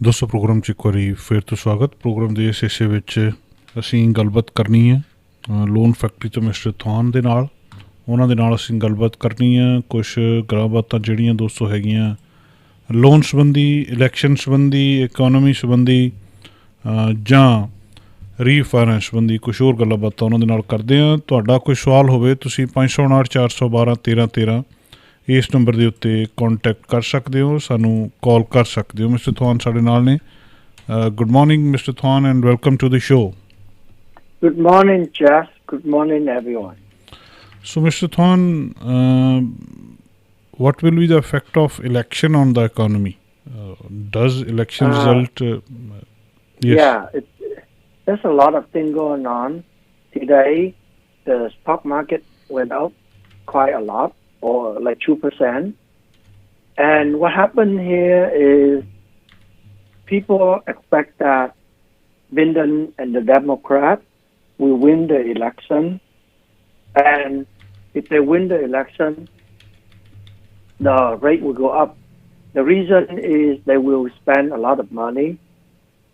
दोस्तों प्रोग्राम 'ਚ ਇੱਕ ਵਾਰੀ ਫਿਰ ਤੋਂ ਸਵਾਗਤ। ਪ੍ਰੋਗਰਾਮ ਦੇ ਇਸ ਹਿੱਸੇ ਵਿੱਚ ਅਸੀਂ ਗੱਲਬਾਤ ਕਰਨੀ ਹੈ ਲੋਨ ਫੈਕਟਰੀ ਤੋਂ ਮਿਸਟਰ ਥਾਨ ਦੇ ਨਾਲ। ਉਹਨਾਂ ਦੇ ਨਾਲ ਅਸੀਂ ਗੱਲਬਾਤ ਕਰਨੀ ਹੈ ਕੁਛ ਗੱਲਬਾਤਾਂ ਜਿਹੜੀਆਂ ਦੋਸਤੋ ਹੈਗੀਆਂ ਲੋਨ ਸੰਬੰਧੀ, ਇਲੈਕਸ਼ਨ ਸੰਬੰਧੀ, ਇਕੋਨਮੀ ਸੰਬੰਧੀ ਜਾਂ ਰੀਫਾਈਨੈਂਸ ਸੰਬੰਧੀ ਕੁਛ ਹੋਰ ਗੱਲਾਂ ਬਾਤਾਂ ਉਹਨਾਂ ਦੇ ਨਾਲ ਕਰਦੇ ਹਾਂ। ਤੁਹਾਡਾ ਕੋਈ ਸਵਾਲ ਹੋਵੇ ਤੁਸੀਂ 559 412 1313 ਇਸ ਨੰਬਰ ਦੇ ਉੱਤੇ ਕੌਂਟੈਕਟ ਕਰ ਸਕਦੇ ਹੋ, ਸਾਨੂੰ ਕਾਲ ਕਰ ਸਕਦੇ ਹੋ। ਮਿਸਟਰ ਥਾਨ ਸਾਡੇ ਨਾਲ ਨੇ। Good morning mister Than and welcome to the show. Good morning, Jeff. Good morning, everyone. So, Mr. Thon, what will be the effect of election on the economy? Does election result? Yes. Yeah, there's a lot of things going on. Today, the stock market went up quite a lot, or like 2%. And what happened here is people expect that Biden and the Democrats will win the election. And if they win the election, the rate will go up. The reason is they will spend a lot of money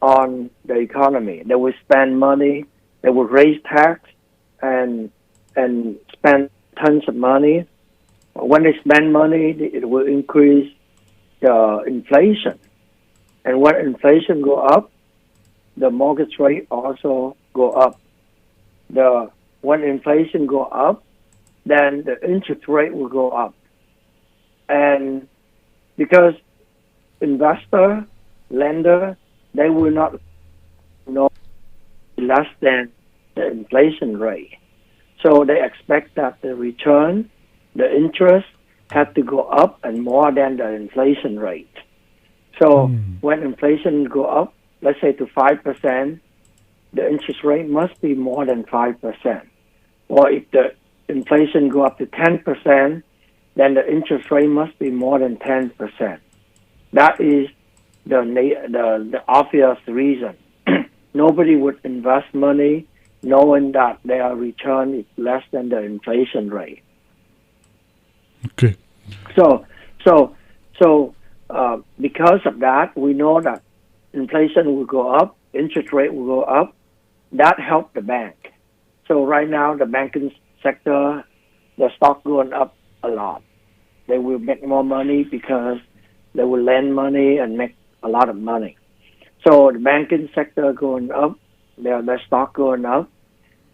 on the economy. They will spend money, they will raise tax and spend tons of money. When they spend money, it will increase the inflation. And when inflation go up, the mortgage rate also go up. When inflation go up, then the interest rate will go up. And because investor, lender, they will not know less than the inflation rate. So they expect that the return, the interest, have to go up and more than the inflation rate. So when inflation go up, let's say to 5%, the interest rate must be more than 5%. Or if the inflation go up to 10%, then the interest rate must be more than 10%. That is the obvious reason. Nobody would invest money knowing that their return is less than the inflation rate. Okay. So because of that, we know that inflation will go up, interest rate will go up. That helped the bank. So right now, the banking sector, the stock going up a lot. They will make more money because they will lend money and make a lot of money. So the banking sector going up, their stock going up,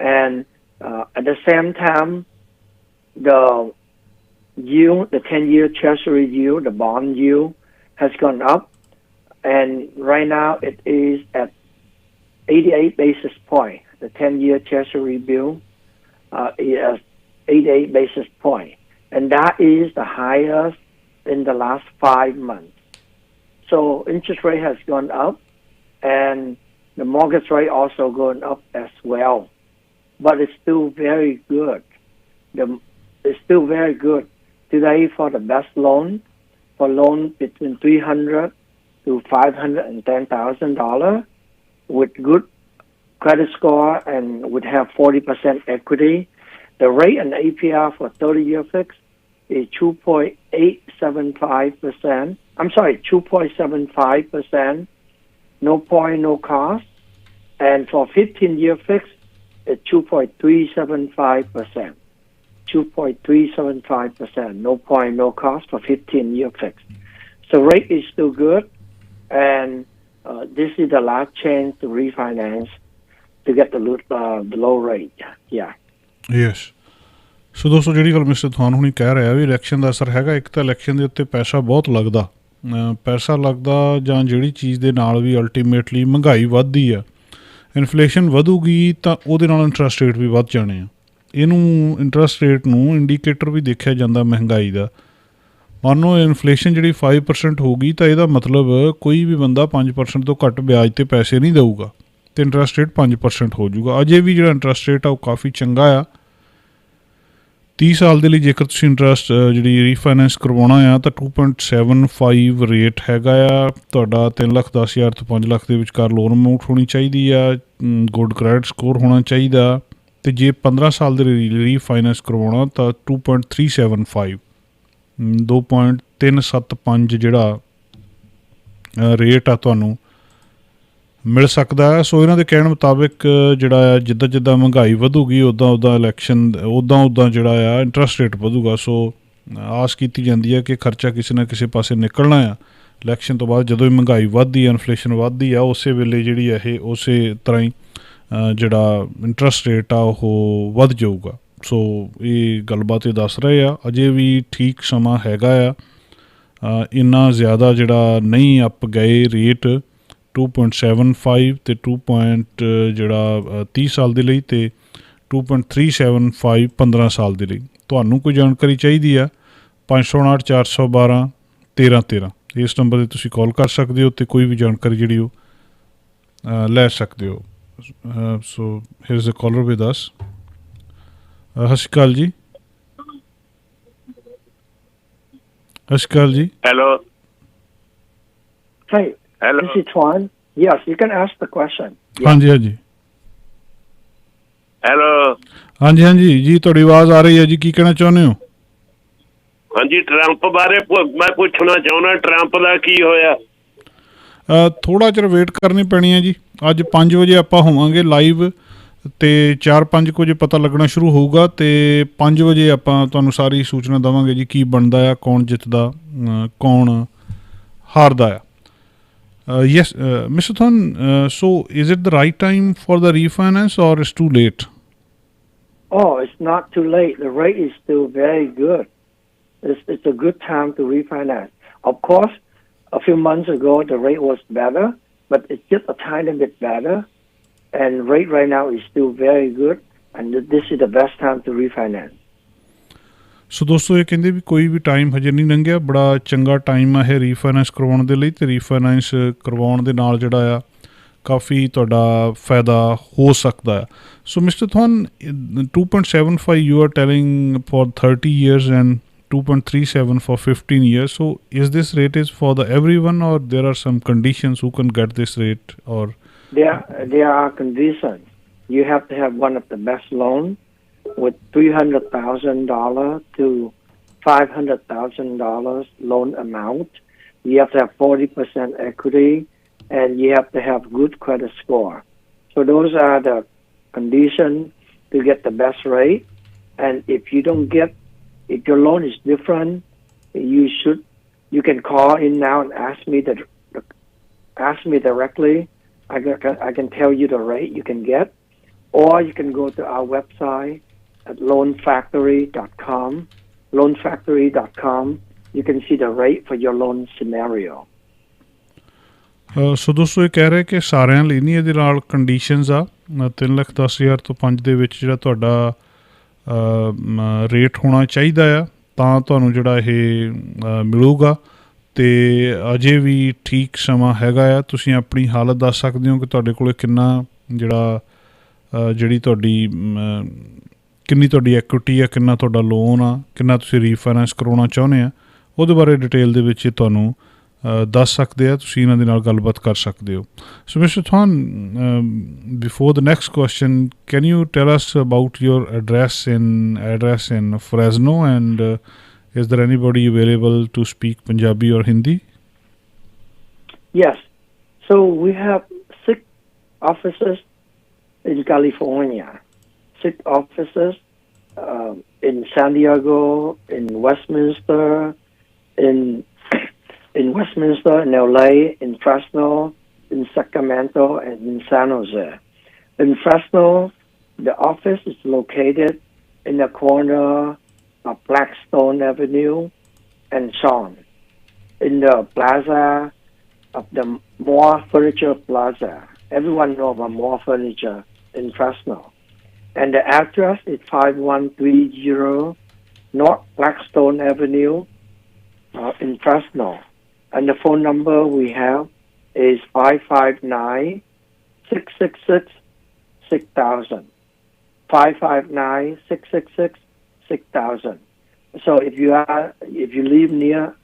and at the same time, the yield, the 10-year Treasury yield, the bond yield, has gone up, and right now it is at 88 basis point. The 10-year Treasury bill is 88 basis point, and that is the highest in the last 5 months. So interest rate has gone up, and the mortgage rate also going up as well. But it's still very good. It's still very good today for the best loan, for loan between $300,000 to $510,000 with good credit score and would have 40% equity. The rate and APR for 30-year fixed is 2.875%. I'm sorry, 2.75%. No point, no cost. And for 15-year fixed, it's 2.375%. 2.375%. No point, no cost for 15-year fixed. So rate is still good, and this is the last chance to refinance to get the low rate. Yeah. Yes. ਸੋ ਦੋਸਤੋ ਜਿਹੜੀ ਗੱਲ mister ਥਾਨ ਹੁਣੀ ਕਹਿ ਰਿਹਾ ਵੀ election ਦਾ ਅਸਰ ਹੈਗਾ। ਇੱਕ ਤਾਂ ਇਲੈਕਸ਼ਨ ਦੇ ਉੱਤੇ ਪੈਸਾ ਬਹੁਤ ਲੱਗਦਾ ਜਾਂ ਜਿਹੜੀ ਚੀਜ਼ ਦੇ ਨਾਲ ਵੀ ਅਲਟੀਮੇਟਲੀ ਮਹਿੰਗਾਈ ਵੱਧਦੀ ਆ, ਇਨਫਲੇਸ਼ਨ ਵਧੂਗੀ ਤਾਂ ਉਹਦੇ ਨਾਲ ਇੰਟਰਸਟ ਰੇਟ ਵੀ ਵੱਧ ਜਾਣੇ ਆ। ਇਹਨੂੰ ਇੰਟਰਸਟ ਰੇਟ ਨੂੰ ਇੰਡੀਕੇਟਰ ਵੀ ਦੇਖਿਆ ਜਾਂਦਾ ਮਹਿੰਗਾਈ ਦਾ। ਮੰਨ ਲਓ ਇਨਫਲੇਸ਼ਨ ਜਿਹੜੀ 5% ਹੋਊਗੀ ਤਾਂ ਇਹਦਾ ਮਤਲਬ ਕੋਈ ਵੀ ਬੰਦਾ 5% ਤੋਂ ਘੱਟ ਵਿਆਜ 'ਤੇ ਪੈਸੇ ਨਹੀਂ ਦੇਊਗਾ ਅਤੇ ਇੰਟਰਸਟ ਰੇਟ 5% ਹੋ ਜਾਊਗਾ। ਅਜੇ ਵੀ ਜਿਹੜਾ ਇੰਟਰਸਟ ਰੇਟ ਆ ਉਹ ਕਾਫੀ ਚੰਗਾ ਆ। 30 ਸਾਲ ਦੇ ਲਈ ਜੇਕਰ ਤੁਸੀਂ ਇੰਟਰਸਟ ਜਿਹੜੀ ਰੀਫਾਈਨੈਂਸ ਕਰਵਾਉਣਾ ਆ ਤਾਂ 2.75 ਰੇਟ ਹੈਗਾ ਆ। ਤੁਹਾਡਾ 3,10,000 ਤੋਂ 5 ਲੱਖ ਦੇ ਵਿਚਕਾਰ ਲੋਨ ਅਮਾਊਂਟ ਹੋਣੀ ਚਾਹੀਦੀ ਆ। ਗੁੱਡ ਕ੍ਰੈਡਿਟ ਸਕੋਰ ਹੋਣਾ ਚਾਹੀਦਾ। ਤੇ ਜੇ 15 ਸਾਲ ਦੇ ਰੀਫਾਈਨੈਂਸ ਕਰਵਾਉਣਾ ਤਾਂ 2.375 2.375 ਜਿਹੜਾ ਰੇਟ ਆ ਤੁਹਾਨੂੰ ਮਿਲ ਸਕਦਾ ਹੈ। ਸੋ ਇਹਨਾਂ ਦੇ ਕਹਿਣ ਮੁਤਾਬਿਕ ਜਿਹੜਾ ਆ ਜਿੱਦਾਂ ਜਿੱਦਾਂ ਮਹਿੰਗਾਈ ਵਧੂਗੀ ਉੱਦਾਂ ਇਲੈਕਸ਼ਨ ਉੱਦਾਂ ਜਿਹੜਾ ਆ ਇੰਟਰਸਟ ਰੇਟ ਵਧੂਗਾ। ਸੋ ਆਸ ਕੀਤੀ ਜਾਂਦੀ ਹੈ ਕਿ ਖਰਚਾ ਕਿਸੇ ਨਾ ਕਿਸੇ ਪਾਸੇ ਨਿਕਲਣਾ ਆ। ਇਲੈਕਸ਼ਨ ਤੋਂ ਬਾਅਦ ਜਦੋਂ ਹੀ ਮਹਿੰਗਾਈ ਵੱਧਦੀ ਆ, ਇਨਫਲੇਸ਼ਨ ਵੱਧਦੀ ਆ, ਉਸੇ ਵੇਲੇ ਜਿਹੜੀ ਆ ਇਹ ਉਸੇ ਤਰ੍ਹਾਂ ਹੀ ਜਿਹੜਾ ਇੰਟਰਸਟ ਰੇਟ ਆ ਉਹ ਵੱਧ ਜਾਊਗਾ। ਸੋ ਇਹ ਗੱਲਬਾਤ ਇਹ ਦੱਸ ਰਹੇ ਆ ਅਜੇ ਵੀ ਠੀਕ ਸਮਾਂ ਹੈਗਾ ਆ, ਇੰਨਾ ਜ਼ਿਆਦਾ ਜਿਹੜਾ ਨਹੀਂ ਅੱਪ ਗਏ ਰੇਟ 2.75 ਅਤੇ 30 ਸਾਲ ਦੇ ਲਈ ਅਤੇ 2.375 15 ਸਾਲ ਦੇ ਲਈ। ਤੁਹਾਨੂੰ ਕੋਈ ਜਾਣਕਾਰੀ ਚਾਹੀਦੀ ਆ 559 412 1313 ਇਸ ਨੰਬਰ 'ਤੇ ਤੁਸੀਂ ਕਾਲ ਕਰ ਸਕਦੇ ਹੋ ਅਤੇ ਕੋਈ ਵੀ ਜਾਣਕਾਰੀ ਜਿਹੜੀ ਉਹ ਲੈ ਸਕਦੇ ਹੋ। So here is a caller with us. ਸਤਿ ਸ਼੍ਰੀ ਅਕਾਲ ਜੀ। ਸਤਿ ਸ਼੍ਰੀ ਅਕਾਲ ਜੀ। Hello. Hi, Hello. this is Tuan. Yes, you can ask the question. Yeah. ਹਾਂਜੀ ਹਾਂਜੀ Hello. ਹਾਂਜੀ ਜੀ ਤੁਹਾਡੀ ਆਵਾਜ਼ ਆ ਰਹੀ ਹੈ ਜੀ। ਕੀ ਕਹਿਣਾ ਚਾਹੁੰਦੇ ਹੋ? ਹਾਂਜੀ, ਟਰੰਪ ਬਾਰੇ ਮੈਂ ਪੁੱਛਣਾ ਚਾਹੁੰਦਾ, ਟਰੰਪ ਦਾ ਕੀ ਹੋਇਆ? ਥੋੜ੍ਹਾ ਚਿਰ ਵੇਟ ਕਰਨੀ ਪੈਣੀ ਹੈ ਜੀ। ਅੱਜ 5 ਵਜੇ ਆਪਾਂ ਹੋਵਾਂਗੇ ਲਾਈਵ ਅਤੇ 4-5 ਵਜੇ ਪਤਾ ਲੱਗਣਾ ਸ਼ੁਰੂ ਹੋਊਗਾ ਅਤੇ 5 ਵਜੇ ਆਪਾਂ ਤੁਹਾਨੂੰ ਸਾਰੀ ਸੂਚਨਾ ਦੇਵਾਂਗੇ ਜੀ ਕੀ ਬਣਦਾ ਆ, ਕੌਣ ਜਿੱਤਦਾ, ਕੌਣ ਹਾਰਦਾ ਆ। Yes, Mr. Thon, so is it the right time for the refinance or it's too late? Oh, it's not too late. The rate is still very good. It's a good time to refinance. Of course, a few months ago the rate was better, but it's just a tiny bit better. And rate right now is still very good, and this is the best time to refinance. ਸੋ ਦੋਸਤੋ ਇਹ ਕਹਿੰਦੇ ਵੀ ਕੋਈ ਵੀ time ਹਜੇ ਨਹੀਂ ਲੰਘਿਆ, ਬੜਾ ਚੰਗਾ time ਆ ਇਹ ਰੀਫਾਈਨੈਂਸ ਕਰਵਾਉਣ ਦੇ ਲਈ ਅਤੇ ਰੀਫਾਈਨੈਂਸ ਕਰਵਾਉਣ ਦੇ ਨਾਲ ਜਿਹੜਾ ਆ ਕਾਫੀ ਤੁਹਾਡਾ ਫਾਇਦਾ ਹੋ ਸਕਦਾ ਆ। So mister ਥੋਨ 2.75 you are telling for 30 years and 2.37 for 15 years. So is this rate is for the everyone or there are some conditions who can get this rate? Or There are conditions. You have to have one of the best loans with $300,000 to $500,000 loan amount. You have to have 40% equity, and you have to have good credit score. So those are the conditions to get the best rate. And if your loan is different, you can call in now and ask me directly. I can tell you the rate you can get, or you can go to our website at loanfactory.com. Loanfactory.com. You can see the rate for your loan scenario. ਸੋ ਦੋਸਤੋ ਇਹ ਕਹਿ ਰਹੇ ਕਿ ਸਾਰਿਆਂ ਲਈ ਨਹੀਂ, ਇਹਦੇ ਨਾਲ ਕੰਡੀਸ਼ਨਸ ਆ 3,10,000 ਤੋਂ 5 ਦੇ ਵਿੱਚ ਜਿਹੜਾ ਤੁਹਾਡਾ ਰੇਟ ਹੋਣਾ ਚਾਹੀਦਾ ਆ ਤਾਂ ਤੁਹਾਨੂੰ ਜਿਹੜਾ ਇਹ ਮਿਲੂਗਾ। ਅਤੇ ਅਜੇ ਵੀ ਠੀਕ ਸਮਾਂ ਹੈਗਾ ਆ। ਤੁਸੀਂ ਆਪਣੀ ਹਾਲਤ ਦੱਸ ਸਕਦੇ ਹੋ ਕਿ ਤੁਹਾਡੇ ਕੋਲ ਕਿੰਨਾ ਜਿਹੜੀ ਕਿੰਨੀ ਤੁਹਾਡੀ ਐਕੁਇਟੀ ਆ, ਕਿੰਨਾ ਤੁਹਾਡਾ ਲੋਨ ਆ, ਕਿੰਨਾ ਤੁਸੀਂ ਰੀਫਾਈਨੈਂਸ ਕਰਵਾਉਣਾ ਚਾਹੁੰਦੇ ਆ, ਉਹਦੇ ਬਾਰੇ ਡਿਟੇਲ ਦੇ ਵਿੱਚ ਤੁਹਾਨੂੰ ਦੱਸ ਸਕਦੇ ਆ। ਤੁਸੀਂ ਇਹਨਾਂ ਦੇ ਨਾਲ ਗੱਲਬਾਤ ਕਰ ਸਕਦੇ ਹੋ। So mister Thon, before the next question, can you tell us about your address in Fresno and is there anybody available to speak Punjabi or Hindi? Yes. So we have 6 offices in California. 6 offices in San Diego, in Westminster, in Westminster, in LA, in Fresno, in Sacramento, and in San Jose. In Fresno, the office is located in the corner of Blackstone Avenue and Sean, in the plaza of the Moore Furniture Plaza. Everyone knows about Moore Furniture in Fresno. And the address is 5130 North Blackstone Avenue in Fresno. And the phone number we have is 559-666-6000. 559-666-6000. So if you live near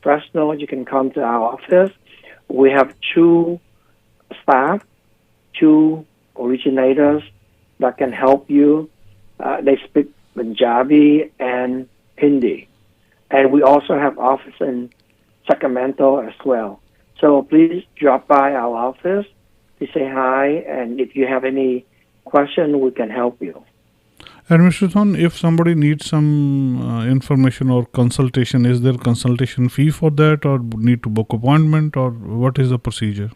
Fresno, you can come to our office. We have 2 staff, 2 originators that can help you. They speak Punjabi and Hindi. And we also have office in Sacramento as well. So please drop by our office to say hi, and if you have any question, we can help you. And Mr. Thon, if somebody needs some information or consultation, is there consultation fee for that, or need to book appointment, or what is the procedure?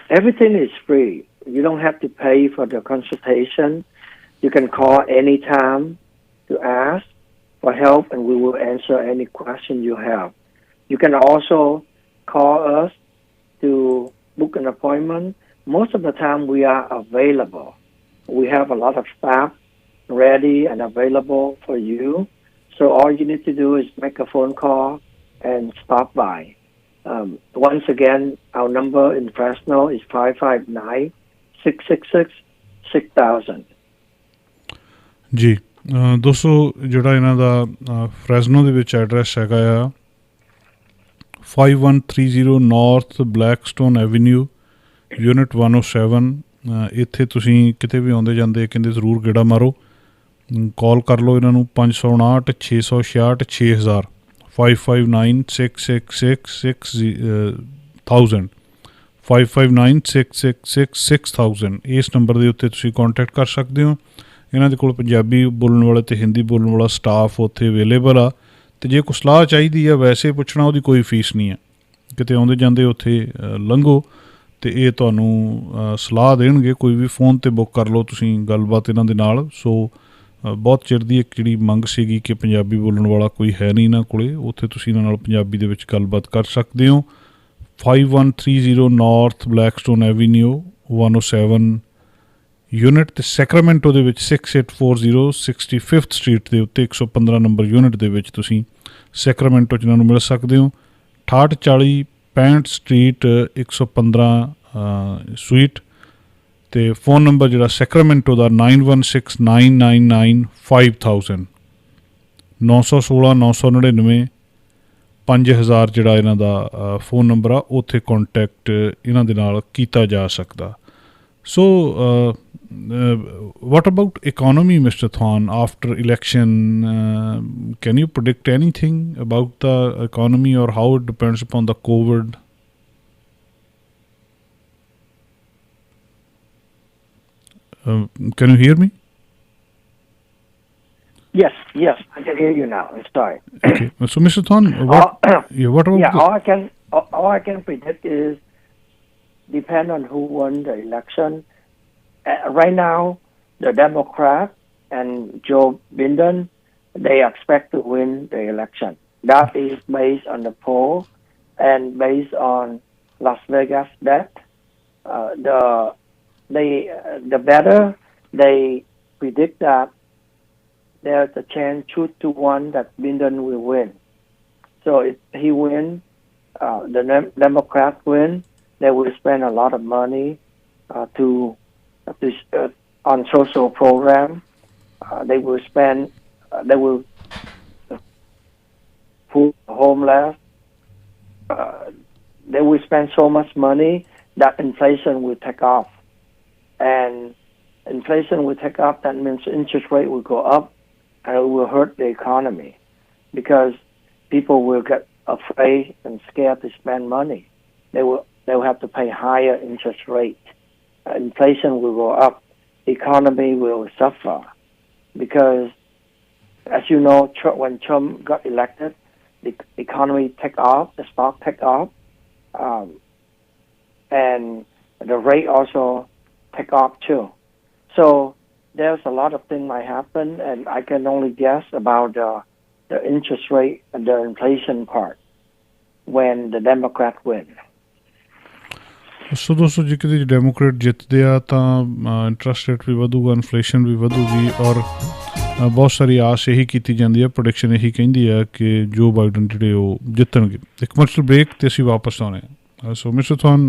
Everything is free. You don't have to pay for the consultation. You can call anytime to ask for help, and we will answer any question you have. You can also call us to book an appointment. Most of the time we are available. We have a lot of staff ready and available for you. So all you need to do is make a phone call and stop by. Once again, our number in Fresno is 559-666-6000. ਜੀ ਦੋਸਤੋ ਜਿਹੜਾ ਇਹਨਾਂ ਦਾ ਫਰੈਜ਼ਨੋ ਦੇ ਵਿੱਚ address ਹੈਗਾ ਆ 5130 north ਬਲੈਕਸਟੋਨ avenue unit 107 ਇੱਥੇ ਤੁਸੀਂ ਕਿਤੇ ਵੀ ਆਉਂਦੇ ਜਾਂਦੇ ਕਹਿੰਦੇ ਜ਼ਰੂਰ ਗੇੜਾ ਮਾਰੋ ਕਾਲ ਕਰ ਲਓ ਇਹਨਾਂ ਨੂੰ 559 666 6000 559-666-6000 559-666-6000 ਇਸ ਨੰਬਰ ਦੇ ਉੱਤੇ ਤੁਸੀਂ ਕੰਟੈਕਟ ਕਰ ਸਕਦੇ ਹੋ ਇਹਨਾਂ ਦੇ ਕੋਲ ਪੰਜਾਬੀ ਬੋਲਣ ਵਾਲਾ ਅਤੇ ਹਿੰਦੀ ਬੋਲਣ ਵਾਲਾ ਸਟਾਫ ਉੱਥੇ ਅਵੇਲੇਬਲ ਆ ਅਤੇ ਜੇ ਕੋਈ ਸਲਾਹ ਚਾਹੀਦੀ ਆ ਵੈਸੇ ਪੁੱਛਣਾ ਉਹਦੀ ਕੋਈ ਫੀਸ ਨਹੀਂ ਹੈ ਕਿਤੇ ਆਉਂਦੇ ਜਾਂਦੇ ਉੱਥੇ ਲੰਘੋ ਅਤੇ ਇਹ ਤੁਹਾਨੂੰ ਸਲਾਹ ਦੇਣਗੇ ਕੋਈ ਵੀ ਫੋਨ 'ਤੇ ਬੁੱਕ ਕਰ ਲਓ ਤੁਸੀਂ ਗੱਲਬਾਤ ਇਹਨਾਂ ਦੇ ਨਾਲ ਸੋ ਬਹੁਤ ਚਿਰ ਦੀ ਇੱਕ ਜਿਹੜੀ ਮੰਗ ਸੀਗੀ ਕਿ ਪੰਜਾਬੀ ਬੋਲਣ ਵਾਲਾ ਕੋਈ ਹੈ ਨਹੀਂ ਇਹਨਾਂ ਕੋਲ ਉੱਥੇ ਤੁਸੀਂ ਇਹਨਾਂ ਨਾਲ ਪੰਜਾਬੀ ਦੇ ਵਿੱਚ ਗੱਲਬਾਤ ਕਰ ਸਕਦੇ ਹੋ 5130 ਨਾਰਥ ਬਲੈਕਸਟੋਨ ਐਵੀਨਿਊ 107 ਯੂਨਿਟ ਅਤੇ ਸੈਕਰਾਮੈਂਟੋ ਦੇ ਵਿੱਚ 6840 65th ਸਟਰੀਟ ਦੇ ਉੱਤੇ 115 ਨੰਬਰ ਯੂਨਿਟ ਦੇ ਵਿੱਚ ਤੁਸੀਂ ਸੈਕਰਾਮੈਂਟੋ 'ਚ ਇਹਨਾਂ ਨੂੰ ਮਿਲ ਸਕਦੇ ਹੋ 6840 65 ਸਟਰੀਟ 115 ਸਵੀਟ ਅਤੇ ਫੋਨ ਨੰਬਰ ਜਿਹੜਾ ਸੈਕਰਾਮੈਂਟੋ ਦਾ 9169995000 916 999 5000 ਜਿਹੜਾ ਇਹਨਾਂ ਦਾ ਫੋਨ ਨੰਬਰ ਆ ਉੱਥੇ ਕੰਟੈਕਟ ਇਹਨਾਂ ਦੇ ਨਾਲ ਕੀਤਾ ਜਾ ਸਕਦਾ ਸੋ what about economy, Mr. Thon, after election? Can you predict anything about the economy or how it depends upon the COVID? Can you hear me? Yes, I can hear you now. I'm sorry. Okay. So, Mr. Thon, what about all I can predict is depend on who won the election. Right now, the Democrat and Joe Biden, they expect to win the election. That is based on the poll and based on Las Vegas bet. The better they predict that there's a chance 2-1 that Biden will win. So if he wins, the Democrats win, they will spend a lot of money on social program. They will food homeless. They will spend so much money that inflation will take off. And inflation will take off, that means interest rate will go up and it will hurt the economy because people will get afraid and scared to spend money. They will have to pay higher interest rate. Inflation will go up. The economy will suffer because, as you know, when Trump got elected, the economy took off, the stock took off, and the rate also took off too. So there's a lot of things might happen, and I can only guess about the interest rate and the inflation part when the Democrats win. ਸੋ ਦੋਸਤੋ ਜੇ ਕਿਤੇ Democrat ਜਿੱਤਦੇ ਆ ਤਾਂ interest rate ਵੀ ਵਧੂਗਾ inflation ਵੀ ਵਧੂਗੀ ਔਰ ਬਹੁਤ ਸਾਰੀ ਆਸ ਇਹੀ ਕੀਤੀ ਜਾਂਦੀ ਹੈ ਪ੍ਰੋਡਿਕਸ਼ਨ ਇਹੀ ਕਹਿੰਦੀ ਹੈ ਕਿ ਜੋ ਬਾਈਡਨ ਜਿਹੜੇ ਉਹ ਜਿੱਤਣਗੇ ਇੱਕ ਕਮਰਸ਼ੀਅਲ ਬ੍ਰੇਕ ਅਤੇ ਅਸੀਂ ਵਾਪਸ ਆਉਣੇ ਹਾਂ so mister Thon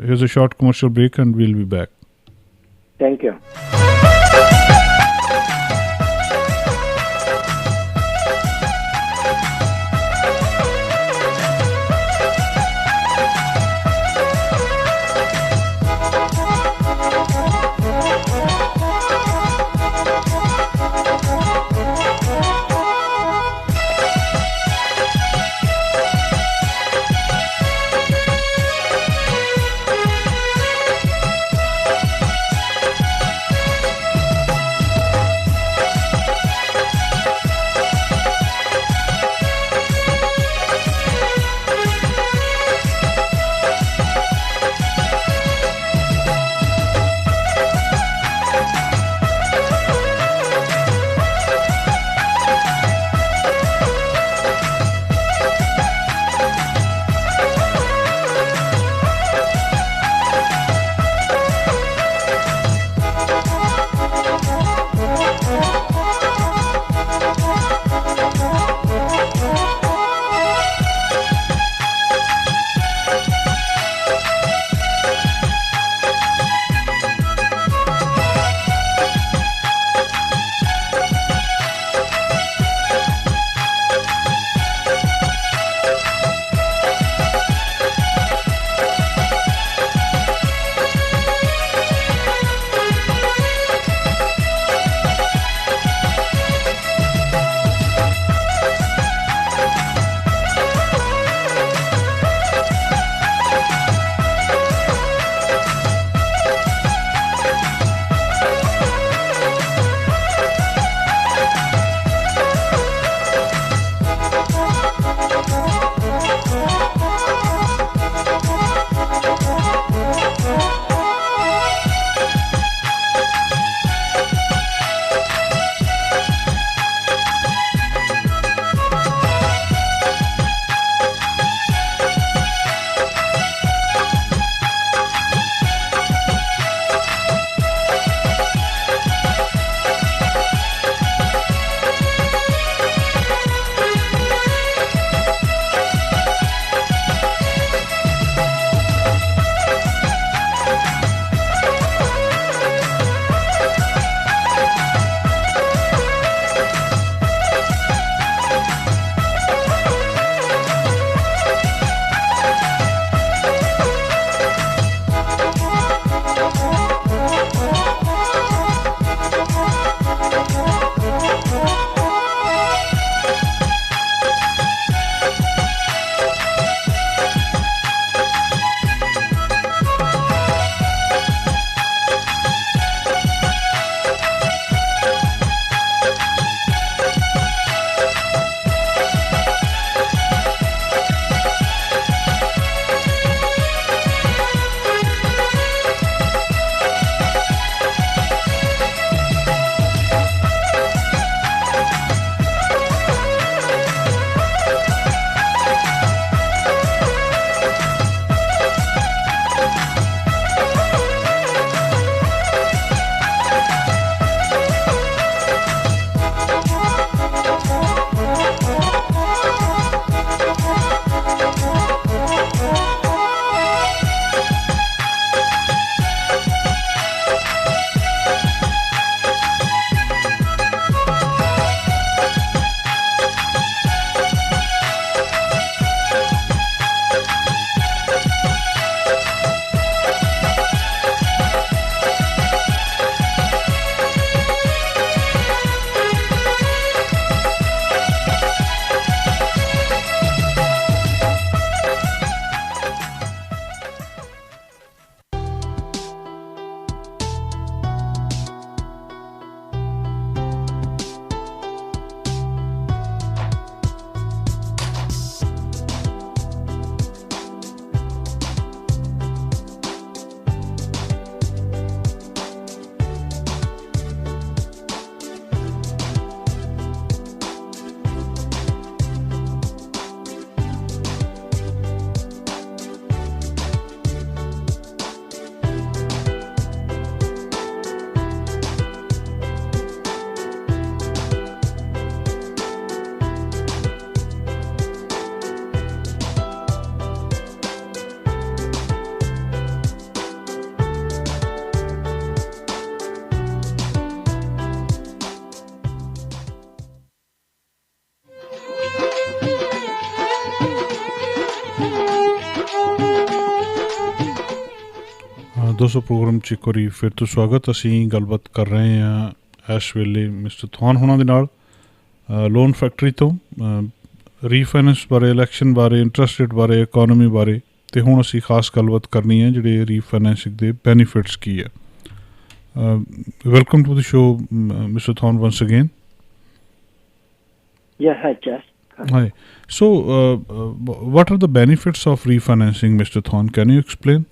here's a short commercial break and we'll be back thank you दोस्तों प्रोग्राम 'ਚ ਇੱਕ ਵਾਰੀ ਫਿਰ ਤੋਂ ਸਵਾਗਤ। ਅਸੀਂ ਗੱਲਬਾਤ ਕਰ ਰਹੇ ਹਾਂ ਇਸ ਵੇਲੇ ਮਿਸਟਰ ਥਾਨ ਹੋਣਾ ਦੇ ਨਾਲ ਲੋਨ ਫੈਕਟਰੀ ਤੋਂ ਰੀਫਾਈਨੈਂਸ ਬਾਰੇ, ਇਲੈਕਸ਼ਨ ਬਾਰੇ, ਇੰਟਰਸਟ ਰੇਟ ਬਾਰੇ, ਇਕੋਨਮੀ ਬਾਰੇ। ਅਤੇ ਹੁਣ ਅਸੀਂ ਖਾਸ ਗੱਲਬਾਤ ਕਰਨੀ ਹੈ ਜਿਹੜੇ ਰੀਫਾਈਨੈਂਸਿੰਗ ਦੇ ਬੈਨੀਫਿਟਸ ਕੀ ਹੈ। Welcome to the show mister Thon once again. Yeah, hi, Jess. Hi. So, what are the benefits of refinancing, Mr. Thorn? Can you explain?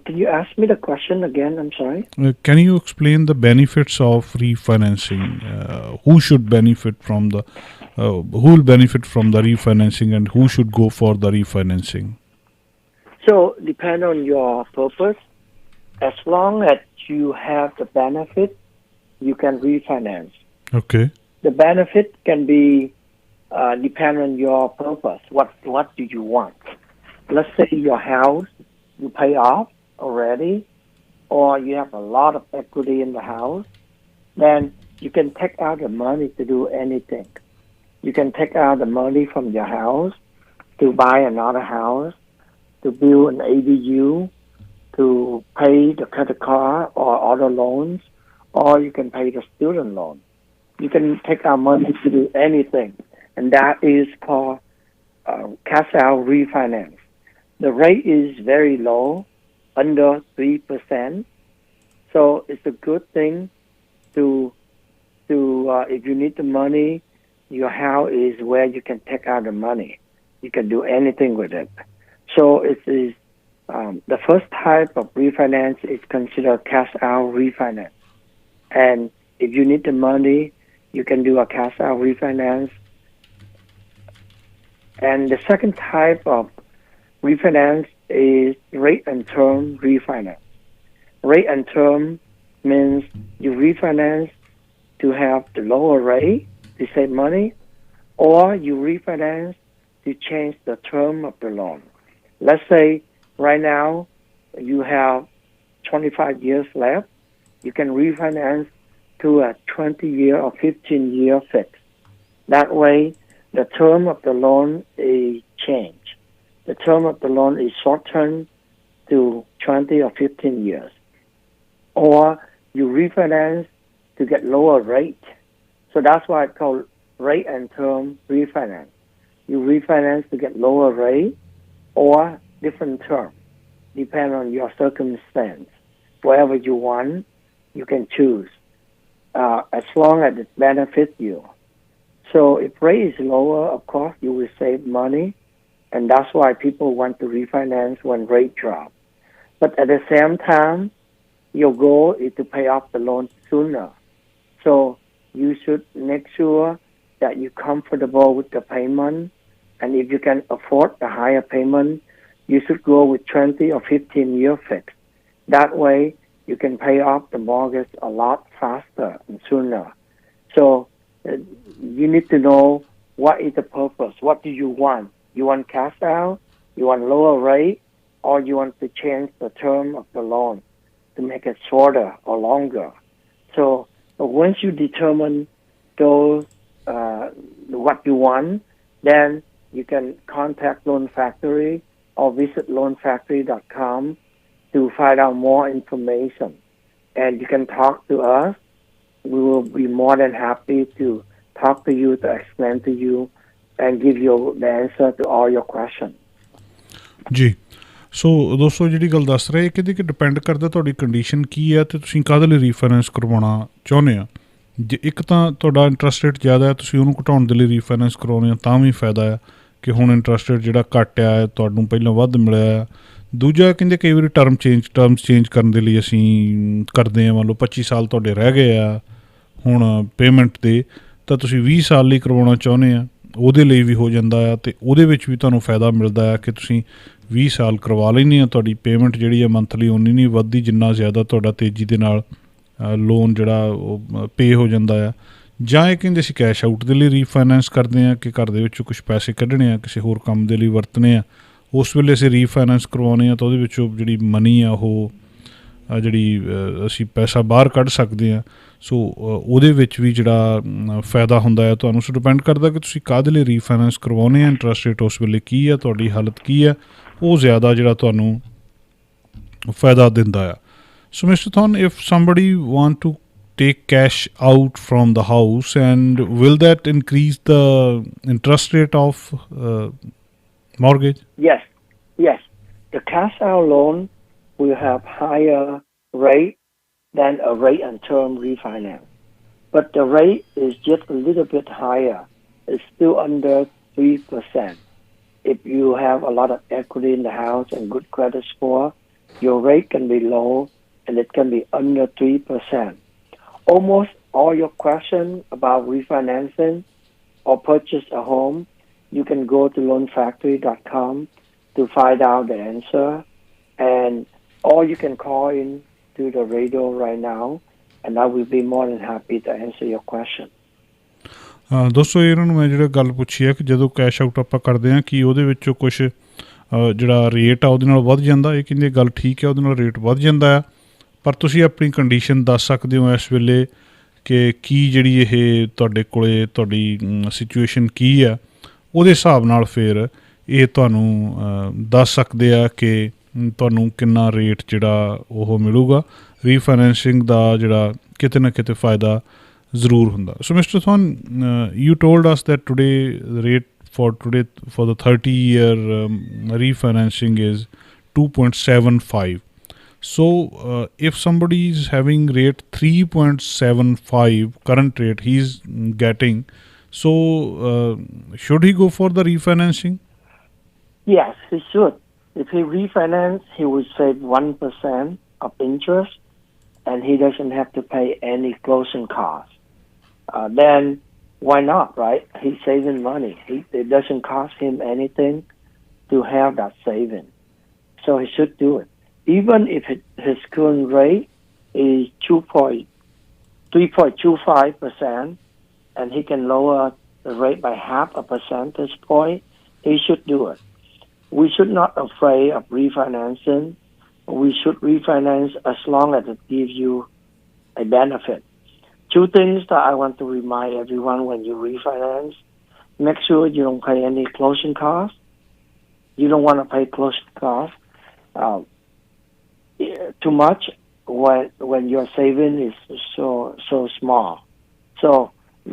Can you ask me the question again? I'm sorry. Can you explain the benefits of refinancing? Who should benefit from the, who will benefit from the refinancing, and who should go for the refinancing? So, depend on your purpose. As long as you have the benefit, you can refinance. Okay. The benefit can be depend on your purpose. What do you want? Let's say your house you pay off already, or you have a lot of equity in the house. Then you can take out the money to do anything. You can take out the money from your house to buy another house, to build an ADU, to pay the credit card or other loans, or you can pay the student loan. You can take out money to do anything, and that is called cash out refinance. The rate is very low, under 3%. So it's a good thing to if you need the money, your house is where you can take out the money. You can do anything with it. So it is the first type of refinance is considered cash out refinance, and if you need the money, you can do a cash out refinance. And the second type of refinance is rate and term refinance. Rate and term means you refinance to have the lower rate to save money, or you refinance to change the term of the loan. Let's say right now you have 25 years left. You can refinance to a 20-year or 15-year fix. That way, the term of the loan is changed. The term of the loan is shortened to 20 or 15 years. Or you refinance to get lower rate. So that's why it's called rate and term refinance. You refinance to get lower rate or different term, depend on your circumstance. Whatever you want, you can choose. As long as it benefits you. So if rate is lower, of course, you will save money, and that's why people want to refinance when rate drop. But at the same time, your goal is to pay off the loan sooner. So you should make sure that you're comfortable with the payment, and if you can afford the higher payment, you should go with 20 or 15-year fix. That way, you can pay off the mortgage a lot faster and sooner. So you need to know what is the purpose. What do you want? You want cash out? You want lower rate? Or you want to change the term of the loan to make it shorter or longer? So once you determine those what you want, then you can contact Loan Factory or visit loanfactory.com to find out more information, and you can talk to us. We will be more than happy to talk to you, to explain to you, and give you the answer to all your questions. ਜੀ ਸੋ ਦੋਸਤੋ ਜਿਹੜੀ ਗੱਲ ਦੱਸ ਰਹੇ ਕਿ depend ਕਰਦਾ ਤੁਹਾਡੀ condition ਕੀ ਹੈ ਅਤੇ ਤੁਸੀਂ ਕਾਹਦੇ ਲਈ ਰੀਫਾਈਨੈਂਸ ਕਰਵਾਉਣਾ ਚਾਹੁੰਦੇ ਆ। ਜੇ ਇੱਕ ਤਾਂ ਤੁਹਾਡਾ ਇੰਟਰਸਟ ਰੇਟ ਜ਼ਿਆਦਾ ਹੈ, ਤੁਸੀਂ ਉਹਨੂੰ ਘਟਾਉਣ ਦੇ ਲਈ ਰੀਫਾਈਨੈਂਸ ਕਰਵਾਉਂਦੇ ਹੋ, ਤਾਂ ਵੀ ਫਾਇਦਾ ਹੈ ਕਿ ਹੁਣ ਇੰਟਰਸਟ ਰੇਟ ਜਿਹੜਾ ਘੱਟ ਆ ਤੁਹਾਨੂੰ ਪਹਿਲਾਂ ਵੱਧ ਮਿਲਿਆ ਆ। ਦੂਜਾ ਕਹਿੰਦੇ ਕਈ ਵਾਰੀ ਟਰਮਸ ਚੇਂਜ ਕਰਨ ਦੇ ਲਈ ਅਸੀਂ ਕਰਦੇ ਹਾਂ। ਮੰਨ ਲਓ 25 ਸਾਲ ਤੁਹਾਡੇ ਰਹਿ ਗਏ ਆ ਹੁਣ ਪੇਮੈਂਟ ਦੇ, ਤਾਂ ਤੁਸੀਂ 20 ਸਾਲ ਲਈ ਕਰਵਾਉਣਾ ਚਾਹੁੰਦੇ ਆ, ਉਹਦੇ ਲਈ ਵੀ ਹੋ ਜਾਂਦਾ ਆ ਅਤੇ ਉਹਦੇ ਵਿੱਚ ਵੀ ਤੁਹਾਨੂੰ ਫਾਇਦਾ ਮਿਲਦਾ ਆ ਕਿ ਤੁਸੀਂ 20 ਸਾਲ ਕਰਵਾ ਲੈਂਦੇ ਆ। ਤੁਹਾਡੀ ਪੇਮੈਂਟ ਜਿਹੜੀ ਆ ਮੰਥਲੀ ਓਨੀ ਨਹੀਂ ਵੱਧਦੀ ਜਿੰਨਾ ਜ਼ਿਆਦਾ ਤੁਹਾਡਾ ਤੇਜ਼ੀ ਦੇ ਨਾਲ ਲੋਨ ਜਿਹੜਾ ਉਹ ਪੇ ਹੋ ਜਾਂਦਾ ਆ। ਜਾਂ ਇਹ ਕਹਿੰਦੇ ਅਸੀਂ ਕੈਸ਼ ਆਊਟ ਦੇ ਲਈ ਰੀਫਾਈਨੈਂਸ ਕਰਦੇ ਹਾਂ ਕਿ ਘਰ ਦੇ ਵਿੱਚੋਂ ਕੁਛ ਪੈਸੇ ਕੱਢਣੇ ਆ, ਕਿਸੇ ਹੋਰ ਕੰਮ ਦੇ ਲਈ ਵਰਤਣੇ ਆ, ਉਸ ਵੇਲੇ ਅਸੀਂ ਰੀਫਾਈਨੈਂਸ ਕਰਵਾਉਂਦੇ ਹਾਂ ਤਾਂ ਉਹਦੇ ਵਿੱਚੋਂ ਜਿਹੜੀ ਮਨੀ ਆ ਉਹ ਜਿਹੜੀ ਅਸੀਂ ਪੈਸਾ ਬਾਹਰ ਕੱਢ ਸਕਦੇ ਹਾਂ। ਸੋ ਉਹਦੇ ਵਿੱਚ ਵੀ ਜਿਹੜਾ ਫਾਇਦਾ ਹੁੰਦਾ ਹੈ ਤੁਹਾਨੂੰ। ਸੋ ਡਿਪੈਂਡ ਕਰਦਾ ਕਿ ਤੁਸੀਂ ਕਾਹਦੇ ਲਈ ਰੀਫਾਈਨੈਂਸ ਕਰਵਾਉਂਦੇ ਆ, ਇੰਟਰਸਟ ਰੇਟ ਉਸ ਵੇਲੇ ਕੀ ਆ, ਤੁਹਾਡੀ ਹਾਲਤ ਕੀ ਆ, ਉਹ ਜ਼ਿਆਦਾ ਜਿਹੜਾ ਤੁਹਾਨੂੰ ਫਾਇਦਾ ਦਿੰਦਾ ਆ। So mister Thon, if somebody want to take cash out from the house, and will that increase the interest rate of mortgage? Yes, yes. The cash out loan will have higher rate than a rate and term refinance. But the rate is just a little bit higher. It's still under 3%. If you have a lot of equity in the house and good credit score, your rate can be low and it can be under 3%. Almost all your questions about refinancing or purchase a home, you can go to loanfactory.com to find out the answer, and or you can call in to the radio right now, and I will be more than happy to answer your question. ਦੋਸਤੋ, ਇਹਨਾਂ ਨੂੰ ਮੈਂ ਜਿਹੜਾ ਗੱਲ ਪੁੱਛੀ ਹੈ ਕਿ ਜਦੋਂ ਕੈਸ਼ ਆਊਟ ਆਪਾਂ ਕਰਦੇ ਹਾਂ ਕਿ ਉਹਦੇ ਵਿੱਚੋਂ ਕੁਛ ਜਿਹੜਾ ਰੇਟ ਆ ਉਹਦੇ ਨਾਲ ਵੱਧ ਜਾਂਦਾ। ਇਹ ਕਹਿੰਦੇ ਗੱਲ ਠੀਕ ਹੈ, ਉਹਦੇ ਨਾਲ ਰੇਟ ਵੱਧ ਜਾਂਦਾ ਆ, ਪਰ ਤੁਸੀਂ ਆਪਣੀ ਕੰਡੀਸ਼ਨ ਦੱਸ ਸਕਦੇ ਹੋ ਇਸ ਵੇਲੇ ਕਿ ਕੀ ਜਿਹੜੀ ਇਹ ਤੁਹਾਡੇ ਕੋਲੇ ਤੁਹਾਡੀ ਸਿਚੁਏਸ਼ਨ ਕੀ ਆ, ਉਹਦੇ ਹਿਸਾਬ ਨਾਲ ਫਿਰ ਇਹ ਤੁਹਾਨੂੰ ਦੱਸ ਸਕਦੇ ਆ ਕਿ ਤੁਹਾਨੂੰ ਕਿੰਨਾ ਰੇਟ ਜਿਹੜਾ ਉਹ ਮਿਲੂਗਾ। ਰੀਫਾਈਨੈਂਸਿੰਗ ਦਾ ਜਿਹੜਾ ਕਿਤੇ ਨਾ ਕਿਤੇ ਫਾਇਦਾ ਜ਼ਰੂਰ ਹੁੰਦਾ। ਸੋ mister ਥੌਨ, you told us that today the rate for the 30-year refinancing is 2.75. So if somebody is having rate 3.75 current rate he's getting, so should he go for the refinancing? Yes, he should. If he refinance, he will save 1% of interest, and he doesn't have to pay any closing costs. Then why not, right? He's saving money. It doesn't cost him anything to have that saving. So he should do it. Even if his current rate is 3.25%, and he can lower the rate by 0.5 percentage point, he should do it. We should not be afraid of refinancing. We should refinance as long as it gives you a benefit. Two things that I want to remind everyone when you refinance: make sure you don't pay any closing costs. You don't want to pay closing costs too much when your saving is so small. So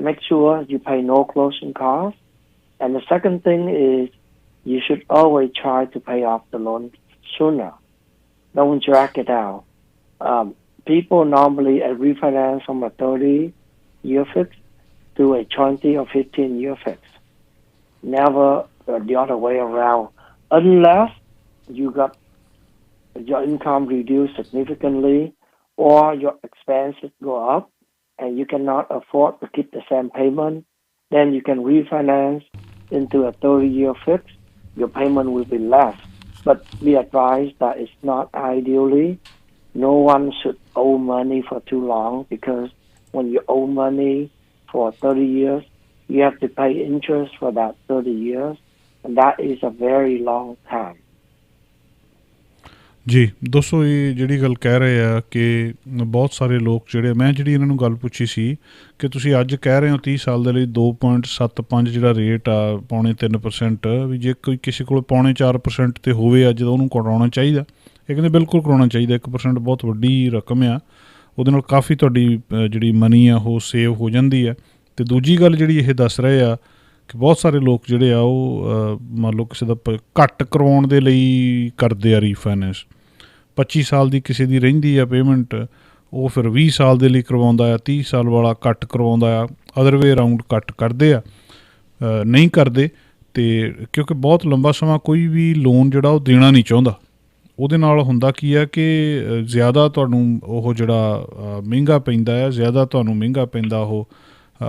make sure you pay no closing costs. And the second thing is you should always try to pay off the loan sooner. Don't drag it out. People normally refinance from a 30-year fix to a 20 or 15-year fix. Never the other way around, unless you got your income reduced significantly or your expenses go up and you cannot afford to keep the same payment. Then you can refinance into a 30-year fix. Your payment will be less, but be advised that it's not ideally. No one should owe money for too long, because when you owe money for 30 years, you have to pay interest for that 30 years, and that is a very long time. ਜੀ ਦੋਸਤੋ, ਇਹ ਜਿਹੜੀ ਗੱਲ ਕਹਿ ਰਹੇ ਆ ਕਿ ਬਹੁਤ ਸਾਰੇ ਲੋਕ ਜਿਹੜੇ, ਮੈਂ ਜਿਹੜੀ ਇਹਨਾਂ ਨੂੰ ਗੱਲ ਪੁੱਛੀ ਸੀ ਕਿ ਤੁਸੀਂ ਅੱਜ ਕਹਿ ਰਹੇ ਹੋ 30 ਸਾਲ ਦੇ ਲਈ 2.75 ਜਿਹੜਾ ਰੇਟ ਆ, 2.5-3%, ਵੀ ਜੇ ਕੋਈ ਕਿਸੇ ਕੋਲ 4.5% 'ਤੇ ਹੋਵੇ ਅੱਜ ਤਾਂ ਉਹਨੂੰ ਕਰਾਉਣਾ ਚਾਹੀਦਾ। ਇਹ ਕਹਿੰਦੇ ਬਿਲਕੁਲ ਕਰਾਉਣਾ ਚਾਹੀਦਾ। 1% ਬਹੁਤ ਵੱਡੀ ਰਕਮ ਆ, ਉਹਦੇ ਨਾਲ ਕਾਫੀ ਤੁਹਾਡੀ ਜਿਹੜੀ ਮਨੀ ਆ ਉਹ ਸੇਵ ਹੋ ਜਾਂਦੀ ਹੈ। ਅਤੇ ਦੂਜੀ ਗੱਲ ਜਿਹੜੀ ਇਹ ਦੱਸ ਰਹੇ ਆ ਕਿ ਬਹੁਤ ਸਾਰੇ ਲੋਕ ਜਿਹੜੇ ਆ ਉਹ ਮੰਨ ਲਓ ਕਿਸੇ ਦਾ ਘੱਟ ਕਰਵਾਉਣ ਦੇ ਲਈ ਕਰਦੇ ਆ ਰੀਫਾਈਨੈਂਸ। 25 ਸਾਲ ਦੀ ਕਿਸੇ ਦੀ ਰਹਿੰਦੀ ਆ ਪੇਮੈਂਟ, ਉਹ ਫਿਰ 20 ਸਾਲ ਦੇ ਲਈ ਕਰਵਾਉਂਦਾ ਆ, 30 ਸਾਲ ਵਾਲਾ ਘੱਟ ਕਰਵਾਉਂਦਾ ਆ, ਅਦਰ ਵੇ ਅਰਾਊਂਡ ਘੱਟ ਕਰਦੇ ਆ, ਨਹੀਂ ਕਰਦੇ। ਅਤੇ ਕਿਉਂਕਿ ਬਹੁਤ ਲੰਬਾ ਸਮਾਂ ਕੋਈ ਵੀ ਲੋਨ ਜਿਹੜਾ ਉਹ ਦੇਣਾ ਨਹੀਂ ਚਾਹੁੰਦਾ। ਉਹਦੇ ਨਾਲ ਹੁੰਦਾ ਕੀ ਆ ਕਿ ਜ਼ਿਆਦਾ ਤੁਹਾਨੂੰ ਉਹ ਜਿਹੜਾ ਮਹਿੰਗਾ ਪੈਂਦਾ ਆ, ਜ਼ਿਆਦਾ ਤੁਹਾਨੂੰ ਮਹਿੰਗਾ ਪੈਂਦਾ ਉਹ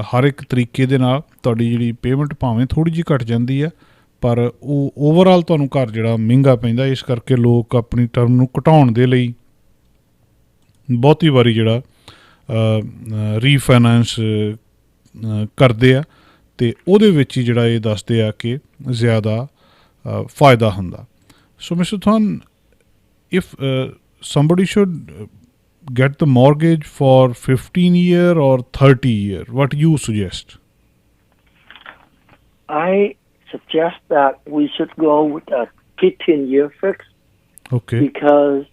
ਹਰ ਇੱਕ ਤਰੀਕੇ ਦੇ ਨਾਲ। ਤੁਹਾਡੀ ਜਿਹੜੀ ਪੇਮੈਂਟ ਭਾਵੇਂ ਥੋੜ੍ਹੀ ਜਿਹੀ ਘੱਟ ਜਾਂਦੀ ਆ, ਪਰ ਉਹ ਓਵਰਆਲ ਤੁਹਾਨੂੰ ਘਰ ਜਿਹੜਾ ਮਹਿੰਗਾ ਪੈਂਦਾ। ਇਸ ਕਰਕੇ ਲੋਕ ਆਪਣੀ ਟਰਮ ਨੂੰ ਘਟਾਉਣ ਦੇ ਲਈ ਬਹੁਤੀ ਵਾਰੀ ਜਿਹੜਾ ਰੀਫਾਈਨੈਂਸ ਕਰਦੇ ਆ, ਅਤੇ ਉਹਦੇ ਵਿੱਚ ਹੀ ਜਿਹੜਾ ਇਹ ਦੱਸਦੇ ਆ ਕਿ ਜ਼ਿਆਦਾ ਫਾਇਦਾ ਹੁੰਦਾ। ਸੋ mister ਥੌਨ, if somebody should get the mortgage for 15-year or 30-year, what you suggest? I suggest that we should go with a 15-year fix. Okay. Because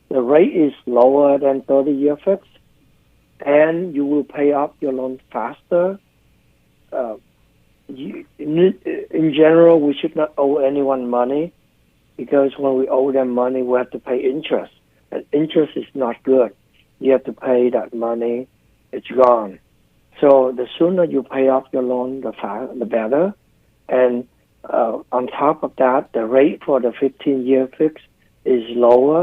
the rate is lower than 30-year fixed, and you will pay off your loan faster. In general, we should not owe anyone money, because when we owe them money, we have to pay interest, and interest is not good. You have to pay that money; it's gone. So the sooner you pay off your loan, the better. And on top of that, the rate for the 15-year fix is lower,